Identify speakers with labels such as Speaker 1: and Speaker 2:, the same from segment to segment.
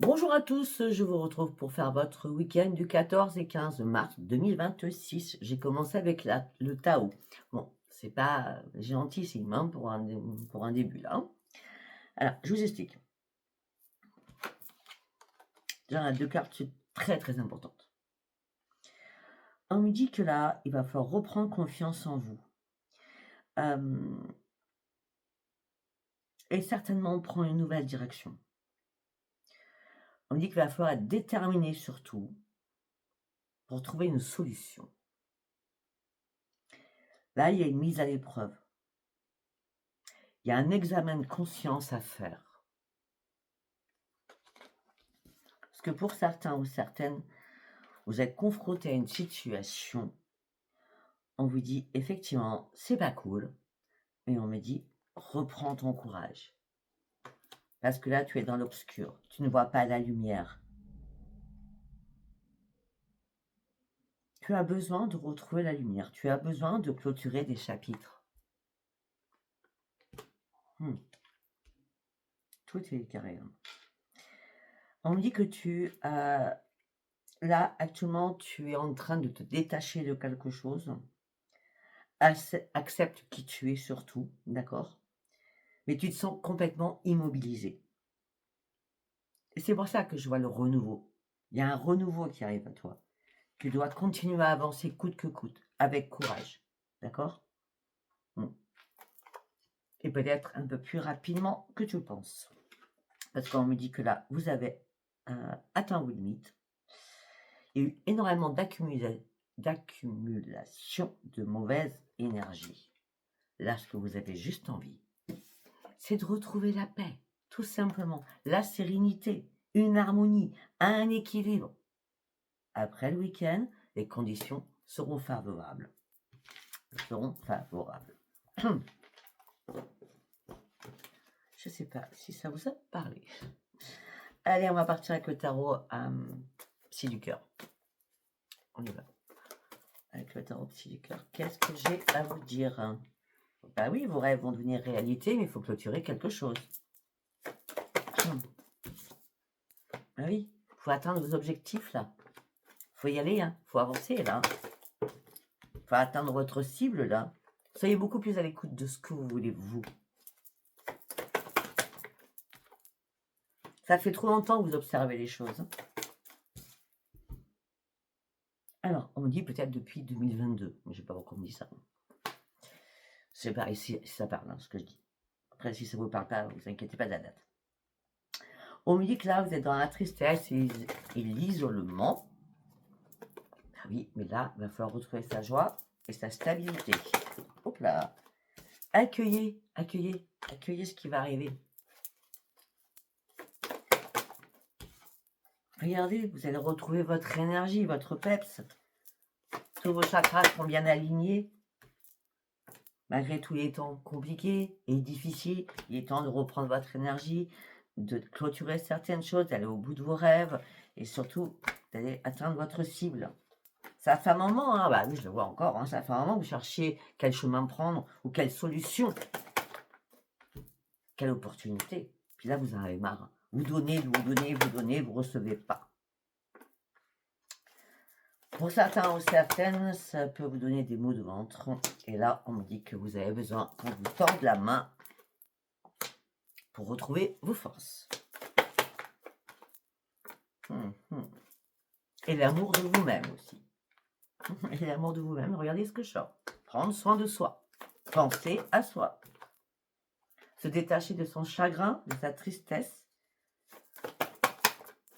Speaker 1: Bonjour à tous, je vous retrouve pour faire votre week-end du 14 et 15 mars 2026. J'ai commencé avec le Tao. Bon, c'est pas géantissime hein, pour un début là. Alors, je vous explique. Déjà, deux cartes, c'est très très importante. On me dit que là, il va falloir reprendre confiance en vous. Et certainement prendre une nouvelle direction. On me dit qu'il va falloir être déterminé surtout pour trouver une solution. Là, il y a une mise à l'épreuve. Il y a un examen de conscience à faire. Parce que pour certains ou certaines, vous êtes confronté à une situation, on vous dit effectivement, c'est pas cool, mais on me dit, reprends ton courage. Parce que là, tu es dans l'obscur, tu ne vois pas la lumière. Tu as besoin de retrouver la lumière, tu as besoin de clôturer des chapitres. Tout est carré. On me dit que là, actuellement, tu es en train de te détacher de quelque chose. Accepte qui tu es surtout, d'accord? Mais tu te sens complètement immobilisé. Et c'est pour ça que je vois le renouveau. Il y a un renouveau qui arrive à toi. Tu dois continuer à avancer coûte que coûte, avec courage. D'accord? Et peut-être un peu plus rapidement que tu le penses. Parce qu'on me dit que là, vous avez atteint vos limites. Il y a eu énormément d'accumulation de mauvaise énergie. Là, ce que vous avez juste envie, c'est de retrouver la paix, tout simplement, la sérénité, une harmonie, un équilibre. Après le week-end, les conditions seront favorables. Je ne sais pas si ça vous a parlé. Allez, on va partir avec le tarot psy du cœur. On y va. Avec le tarot psy du cœur, qu'est-ce que j'ai à vous dire? Bah oui, vos rêves vont devenir réalité, mais il faut clôturer quelque chose. Ah oui, il faut atteindre vos objectifs là. Il faut y aller, hein. Il faut avancer là. Il faut atteindre votre cible là. Soyez beaucoup plus à l'écoute de ce que vous voulez, vous. Ça fait trop longtemps que vous observez les choses. Alors, on me dit peut-être depuis 2022, mais je ne sais pas pourquoi on me dit ça. Je sais pas si ça parle, hein, ce que je dis. Après, si ça ne vous parle pas, vous inquiétez pas de la date. On me dit que là, vous êtes dans la tristesse et l'isolement. Ah oui, mais là, il va falloir retrouver sa joie et sa stabilité. Hop là. Accueillez ce qui va arriver. Regardez, vous allez retrouver votre énergie, votre peps. Tous vos chakras sont bien alignés. Malgré tous les temps compliqués et difficiles, il est temps de reprendre votre énergie, de clôturer certaines choses, d'aller au bout de vos rêves et surtout d'aller atteindre votre cible. Ça fait un moment, hein, bah oui, je le vois encore, hein, ça fait un moment que vous cherchiez quel chemin prendre ou quelle solution, quelle opportunité. Puis là, vous en avez marre. Vous donnez, vous recevez pas. Pour certains ou certaines, ça peut vous donner des maux de ventre. Et là, on me dit que vous avez besoin qu'on vous torde la main pour retrouver vos forces. Et l'amour de vous-même aussi. Et l'amour de vous-même, regardez ce que je sors. Prendre soin de soi. Penser à soi. Se détacher de son chagrin, de sa tristesse,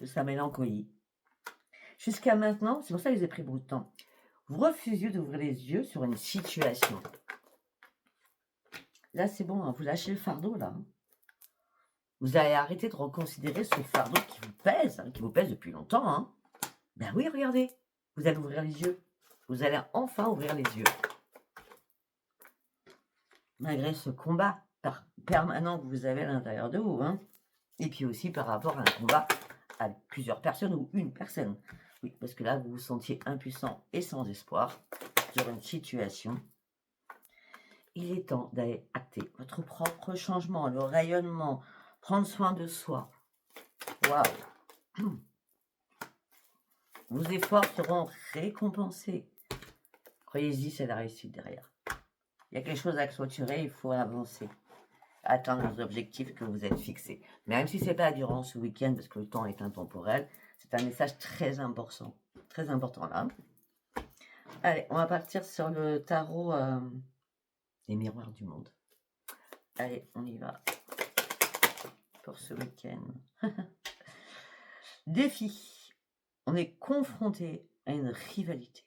Speaker 1: de sa mélancolie. Jusqu'à maintenant, c'est pour ça que je vous ai pris beaucoup de temps. Vous refusiez d'ouvrir les yeux sur une situation. Là, c'est bon, hein, vous lâchez le fardeau, là. Vous allez arrêter de reconsidérer ce fardeau qui vous pèse depuis longtemps. Hein. Ben oui, regardez, vous allez ouvrir les yeux. Vous allez enfin ouvrir les yeux. Malgré ce combat permanent que vous avez à l'intérieur de vous. Hein. Et puis aussi par rapport à un combat avec plusieurs personnes ou une personne. Oui, parce que là, vous vous sentiez impuissant et sans espoir sur une situation. Il est temps d'aller acter votre propre changement, le rayonnement, prendre soin de soi. Waouh! Vos efforts seront récompensés. Croyez-y, c'est la réussite derrière. Il y a quelque chose à clôturer, il faut avancer. Atteindre les objectifs que vous êtes fixés. Même si ce n'est pas durant ce week-end, parce que le temps est intemporel, c'est un message très important. Très important là. Allez, on va partir sur le tarot des miroirs du monde. Allez, on y va. Pour ce week-end. Défi. On est confronté à une rivalité.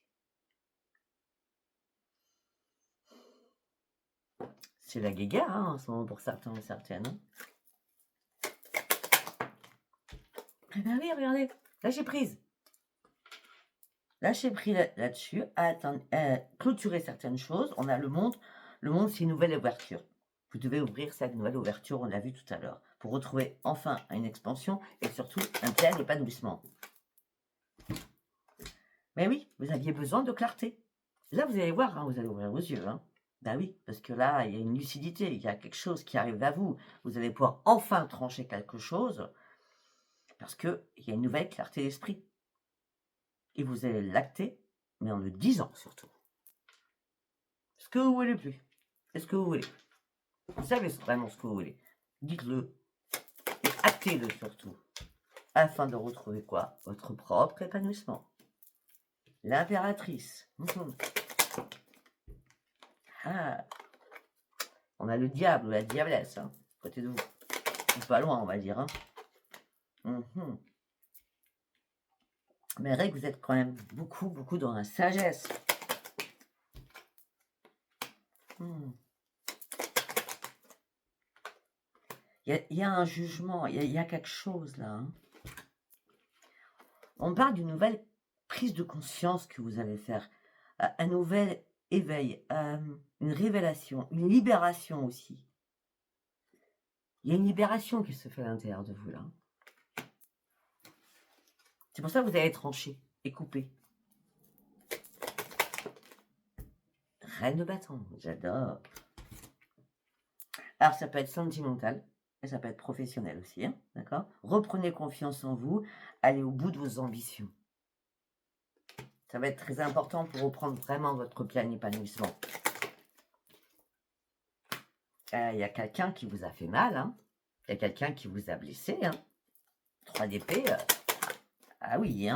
Speaker 1: C'est la guéguerre en ce moment pour certains et certaines. Eh bien oui, regardez, lâchez prise. Lâchez prise là-dessus, clôturer certaines choses. On a le monde. Le monde, c'est une nouvelle ouverture. Vous devez ouvrir cette nouvelle ouverture, on l'a vu tout à l'heure, pour retrouver enfin une expansion et surtout un plein épanouissement. Mais oui, vous aviez besoin de clarté. Là, vous allez voir, vous allez ouvrir vos yeux. Ben oui, parce que là, il y a une lucidité, il y a quelque chose qui arrive à vous. Vous allez pouvoir enfin trancher quelque chose parce qu'il y a une nouvelle clarté d'esprit. Et vous allez l'acter, mais en le disant surtout. Ce que vous voulez plus. Est-ce que vous voulez? Vous savez vraiment ce que vous voulez. Dites-le. Et actez-le surtout. Afin de retrouver quoi? Votre propre épanouissement. L'impératrice. Ah. On a le diable ou la diablesse. Côté de vous. Pas loin, on va dire. Mais que vous êtes quand même beaucoup dans la sagesse. Il y a un jugement, il y a quelque chose là. On parle d'une nouvelle prise de conscience que vous allez faire, un nouvel éveil, une révélation, une libération aussi. Il y a une libération qui se fait à l'intérieur de vous là. C'est pour ça que vous allez trancher et couper. Reine de bâton, j'adore. Alors ça peut être sentimental. Et ça peut être professionnel aussi, d'accord? Reprenez confiance en vous, allez au bout de vos ambitions. Ça va être très important pour reprendre vraiment votre plein épanouissement. Il y a quelqu'un qui vous a fait mal, il y a quelqu'un qui vous a blessé, 3 d'épée, ah oui,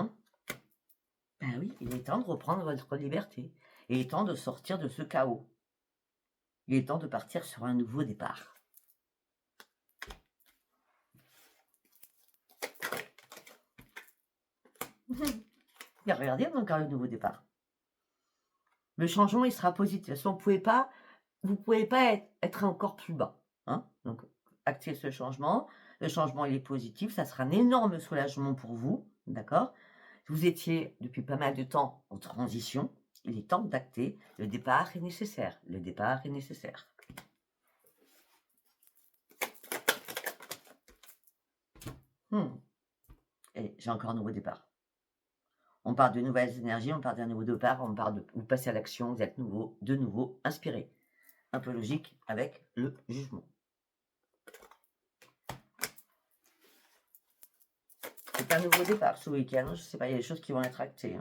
Speaker 1: Ben oui, il est temps de reprendre votre liberté. Il est temps de sortir de ce chaos. Il est temps de partir sur un nouveau départ. Et regardez, on a encore le nouveau départ. Le changement, il sera positif. De toute façon, vous pouvez pas être encore plus bas. Donc, actez ce changement. Le changement, il est positif. Ça sera un énorme soulagement pour vous. D'accord? Vous étiez depuis pas mal de temps en transition. Il est temps d'acter. Le départ est nécessaire. Le départ est nécessaire. Et j'ai encore un nouveau départ. On parle de nouvelles énergies, on parle d'un nouveau départ, on parle de vous passez à l'action, vous êtes de nouveau inspiré. Un peu logique avec le jugement. C'est un nouveau départ ce week-end, je ne sais pas, il y a des choses qui vont être actées.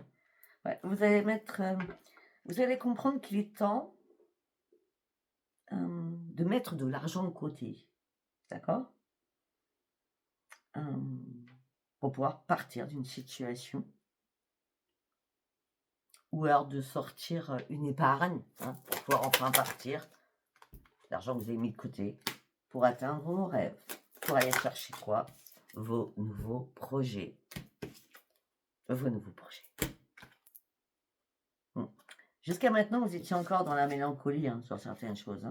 Speaker 1: Ouais, vous allez comprendre qu'il est temps de mettre de l'argent de côté, d'accord? Pour pouvoir partir d'une situation. Ou alors de sortir une épargne, pour pouvoir enfin partir. L'argent que vous avez mis de côté pour atteindre vos rêves. Pour aller chercher quoi? Vos nouveaux projets. Vos nouveaux projets. Jusqu'à maintenant, vous étiez encore dans la mélancolie sur certaines choses.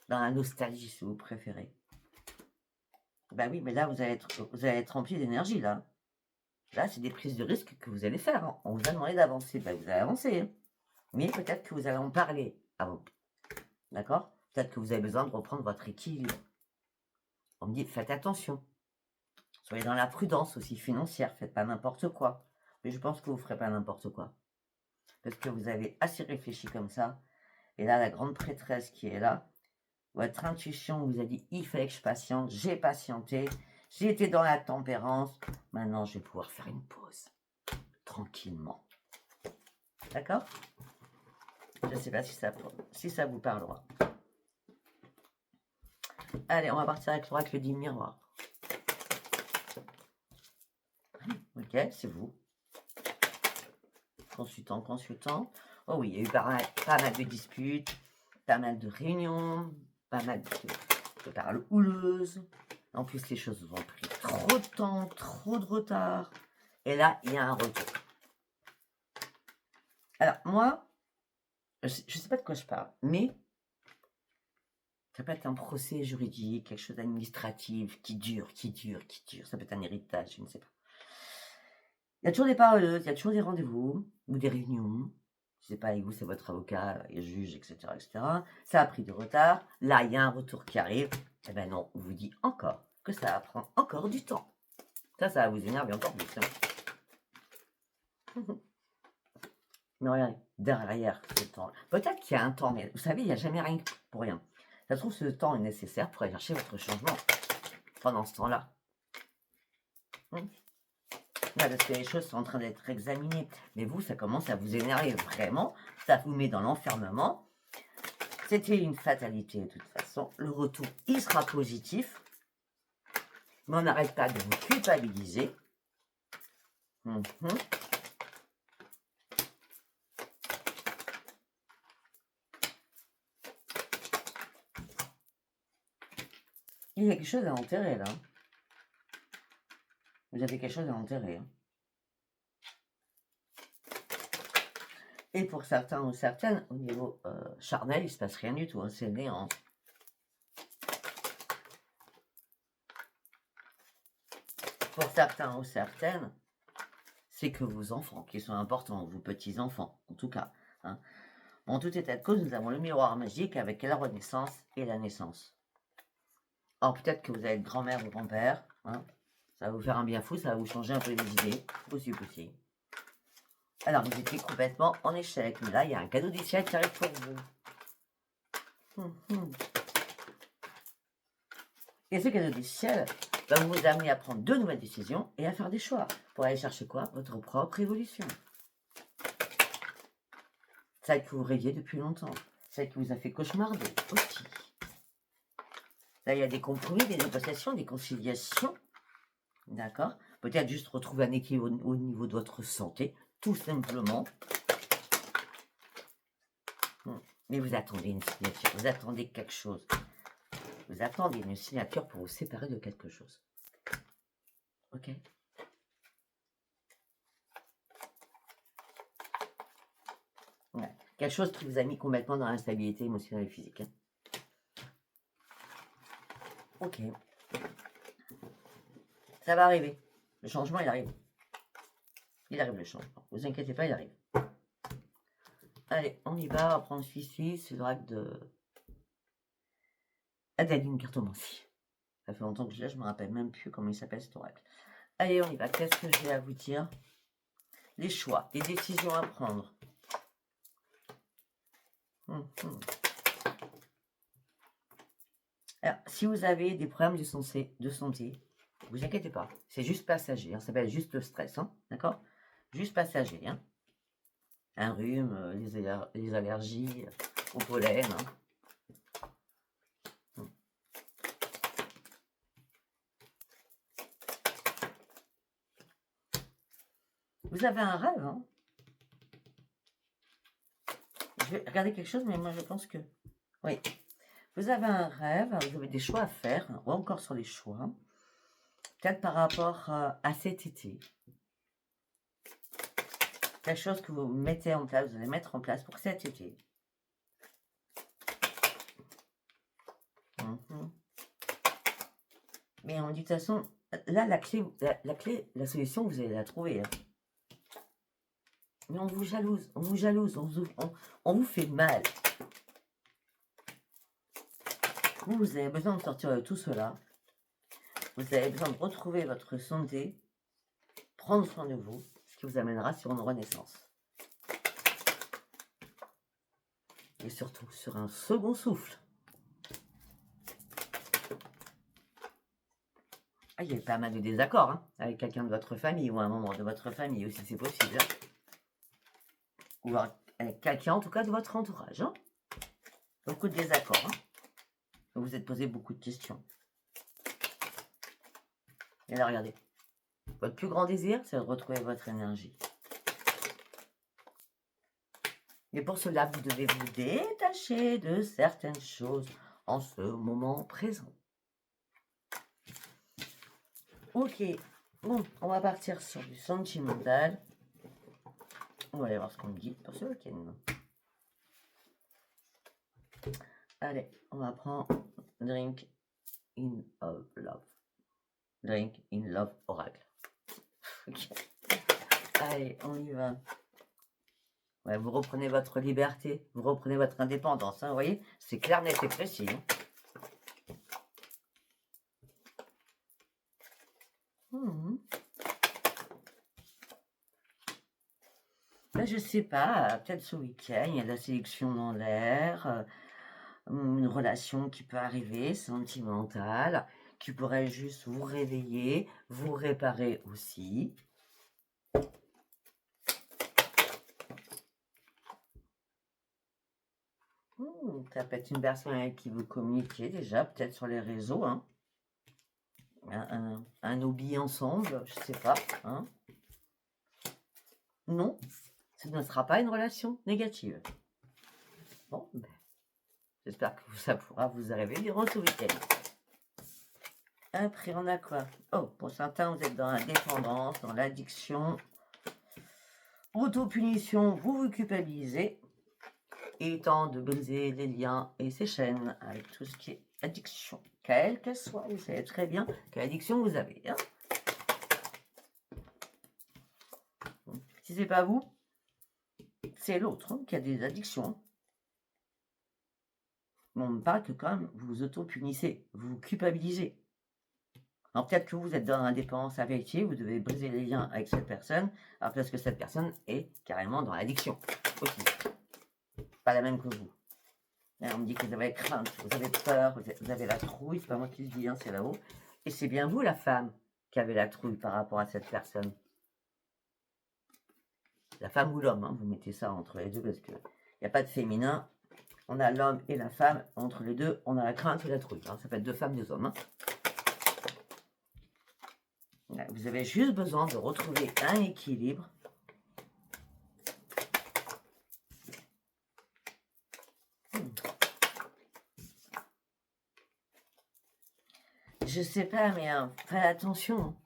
Speaker 1: Dans la nostalgie, si vous préférez. Ben oui, mais là, vous allez être rempli d'énergie, là. Là, c'est des prises de risque que vous allez faire. On vous a demandé d'avancer. Ben, vous allez avancer. Mais peut-être que vous allez en parler avant. D'accord? Peut-être que vous avez besoin de reprendre votre équilibre. On me dit, faites attention. Soyez dans la prudence aussi financière. Faites pas n'importe quoi. Mais je pense que vous ne ferez pas n'importe quoi. Parce que vous avez assez réfléchi comme ça. Et là, la grande prêtresse qui est là, votre intuition vous a dit, il fallait que je patiente. J'ai patienté. J'étais dans la tempérance. Maintenant, je vais pouvoir faire une pause. Tranquillement. D'accord? Je ne sais pas si ça vous parlera. Allez, on va partir avec l'oracle du miroir. Ok, c'est vous. Consultant. Oh oui, il y a eu pas mal de disputes, pas mal de réunions, pas mal de paroles houleuses. En plus, les choses ont pris trop de temps, trop de retard. Et là, il y a un retour. Alors, moi, je ne sais pas de quoi je parle, mais ça peut être un procès juridique, quelque chose d'administratif qui dure. Ça peut être un héritage, je ne sais pas. Il y a toujours des parleuses, il y a toujours des rendez-vous ou des réunions. Je ne sais pas avec vous, c'est votre avocat et juge, etc., etc. Ça a pris du retard. Là, il y a un retour qui arrive. Eh ben non, on vous dit encore que ça va prendre encore du temps. Ça va vous énerver encore plus. Hein. Mais regardez, derrière ce temps, peut-être qu'il y a un temps, mais vous savez, il n'y a jamais rien pour rien. Ça se trouve, ce temps est nécessaire pour aller chercher votre changement pendant ce temps-là. Là, parce que les choses sont en train d'être examinées. Mais vous, ça commence à vous énerver vraiment. Ça vous met dans l'enfermement. C'était une fatalité de toute façon. Le retour, il sera positif. Mais on n'arrête pas de vous culpabiliser. Il y a quelque chose à enterrer là. Vous avez quelque chose à enterrer. Hein. Et pour certains ou certaines, au niveau charnel, il ne se passe rien du tout. Hein, c'est néant. Pour certains ou certaines, c'est que vos enfants qui sont importants, vos petits-enfants, en tout cas. Hein. En tout état de cause, nous avons le miroir magique avec la renaissance et la naissance. Alors peut-être que vous allez être grand-mère ou grand-père. Hein. Ça va vous faire un bien fou, ça va vous changer un peu les idées. Possible. Alors vous étiez complètement en échec. Mais là, il y a un cadeau du ciel qui arrive pour vous. Et ce cadeau du ciel va vous amener à prendre de nouvelles décisions et à faire des choix. Pour aller chercher quoi? Votre propre évolution. Celle que vous rêviez depuis longtemps. Celle qui vous a fait cauchemarder aussi. Là, il y a des compromis, des négociations, des conciliations. D'accord? Peut-être juste retrouver un équilibre au niveau de votre santé, tout simplement. Mais vous attendez une signature, vous attendez quelque chose. Vous attendez une signature pour vous séparer de quelque chose. Ok? Ouais. Quelque chose qui vous a mis complètement dans l'instabilité émotionnelle et physique. Hein? Ok. Ça va arriver. Le changement, il arrive. Il arrive le changement. Ne vous inquiétez pas, il arrive. Allez, on y va. On va prendre celui-ci. C'est l'oracle de Adaline Cartomancie. Ça fait longtemps que je l'ai, je ne me rappelle même plus comment il s'appelle cet oracle. Allez, on y va. Qu'est-ce que j'ai à vous dire? Les choix, les décisions à prendre. Alors, si vous avez des problèmes de santé, vous inquiétez pas. C'est juste passager. Hein, ça s'appelle juste le stress. Hein, d'accord? Juste passager. Hein. Un rhume, les allergies au pollen. Hein. Vous avez un rêve, hein? Je vais regarder quelque chose, mais moi je pense que... Oui. Vous avez un rêve, vous avez des choix à faire, ou encore sur les choix. Peut-être par rapport à cet été. Quelque chose que vous mettez en place, vous allez mettre en place pour cet été. Mais on dit de toute façon, là, la clé, la solution, vous allez la trouver. Hein. Mais on vous jalouse, on vous fait mal. Vous avez besoin de sortir de tout cela. Vous avez besoin de retrouver votre santé, prendre soin de vous, ce qui vous amènera sur une renaissance. Et surtout sur un second souffle. Ah, il y a pas mal de désaccords hein, avec quelqu'un de votre famille ou un membre de votre famille aussi, c'est possible. Hein. Ou avec quelqu'un, en tout cas, de votre entourage. Hein. Beaucoup de désaccords. Hein. Vous vous êtes posé beaucoup de questions. Et là, regardez. Votre plus grand désir, c'est de retrouver votre énergie. Et pour cela, vous devez vous détacher de certaines choses en ce moment présent. Ok, bon, on va partir sur du sentimental. On va aller voir ce qu'on me dit pour ce week-end. Allez, on va prendre Drink in Love. Drink in Love Oracle. Okay. Allez, on y va. Ouais, vous reprenez votre liberté, vous reprenez votre indépendance. Hein, vous voyez, c'est clair, net et précis. Hein. Ben, je sais pas, peut-être ce week-end, il y a de la sélection dans l'air, une relation qui peut arriver, sentimentale, qui pourrait juste vous réveiller, vous réparer aussi. Ça peut être une personne avec qui vous communiquez déjà, peut-être sur les réseaux, hein. Un hobby ensemble, je sais pas. Hein. Non, ce ne sera pas une relation négative. Bon, ben, j'espère que ça pourra vous arriver durant ce week-end. Après, on a quoi? Oh, pour certains, vous êtes dans la dépendance, dans l'addiction. Autopunition, vous vous culpabilisez. Il est temps de briser les liens et ces chaînes avec tout ce qui est addiction. Quelle qu'elle soit, vous savez très bien quelle addiction vous avez. Hein. Si c'est pas vous, c'est l'autre hein, qui a des addictions. Mais on me parle que quand même, vous vous auto-punissez, vous vous culpabilisez. Alors peut-être que vous êtes dans l'indépendance affective, vous devez briser les liens avec cette personne, alors parce que cette personne est carrément dans l'addiction aussi. Pas la même que vous. Là, on me dit que vous avez crainte, vous avez peur, vous avez la trouille, c'est pas moi qui le dis, hein, c'est là-haut. Et c'est bien vous, la femme, qui avez la trouille par rapport à cette personne. La femme ou l'homme, hein, vous mettez ça entre les deux parce qu'il n'y a pas de féminin. On a l'homme et la femme, entre les deux, on a la crainte et la trouille. Hein. Ça peut être deux femmes, deux hommes. Hein. Vous avez juste besoin de retrouver un équilibre. Je sais pas, mais faites attention.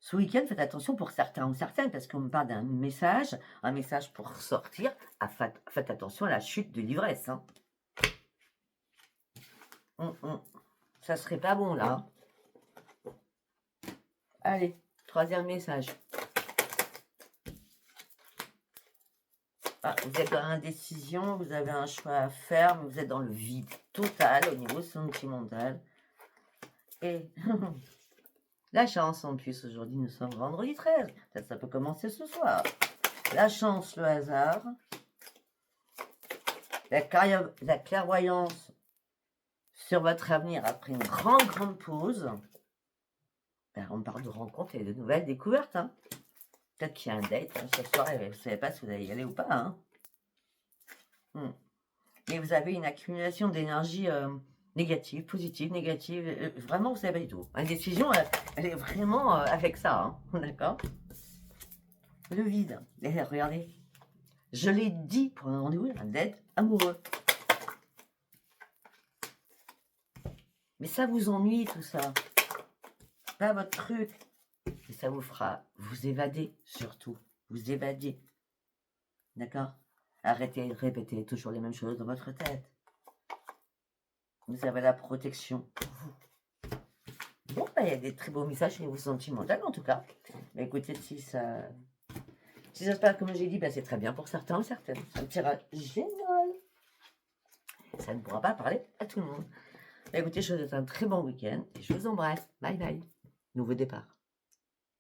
Speaker 1: Ce week-end, faites attention pour certains ou certaines, parce qu'on me parle d'un message, un message pour sortir. Faites attention à la chute de l'ivresse. Hein. Ça serait pas bon, là. Allez, troisième message. Ah, vous êtes dans l'indécision, vous avez un choix à faire, mais vous êtes dans le vide total au niveau sentimental. Et la chance en plus, aujourd'hui nous sommes vendredi 13, peut-être ça peut commencer ce soir. La chance, le hasard, la clairvoyance sur votre avenir après une grande pause. Ben, on parle de rencontres et de nouvelles découvertes. Hein. Peut-être qu'il y a un date hein, ce soir et vous ne savez pas si vous allez y aller ou pas. Hein. Et vous avez une accumulation d'énergie négative, positive, négative. Vraiment, vous ne savez pas du tout. Une décision, elle est vraiment avec ça. Hein. D'accord. Le vide. Et regardez. Je l'ai dit pour un rendez-vous d'être amoureux. Mais ça vous ennuie tout ça. Pas votre truc. Et ça vous fera vous évader surtout. Vous évader. D'accord. Arrêtez de répéter toujours les mêmes choses dans votre tête. Vous avez la protection pour vous. Bon, bah, il y a des très beaux messages chez vous sentimental en tout cas. Mais écoutez, si ça se passe comme j'ai dit, bah, c'est très bien pour certains ou certaines. C'est un tirage génial. Ça ne pourra pas parler à tout le monde. Bah, écoutez, je vous souhaite un très bon week-end et je vous embrasse. Bye bye. Nouveau départ.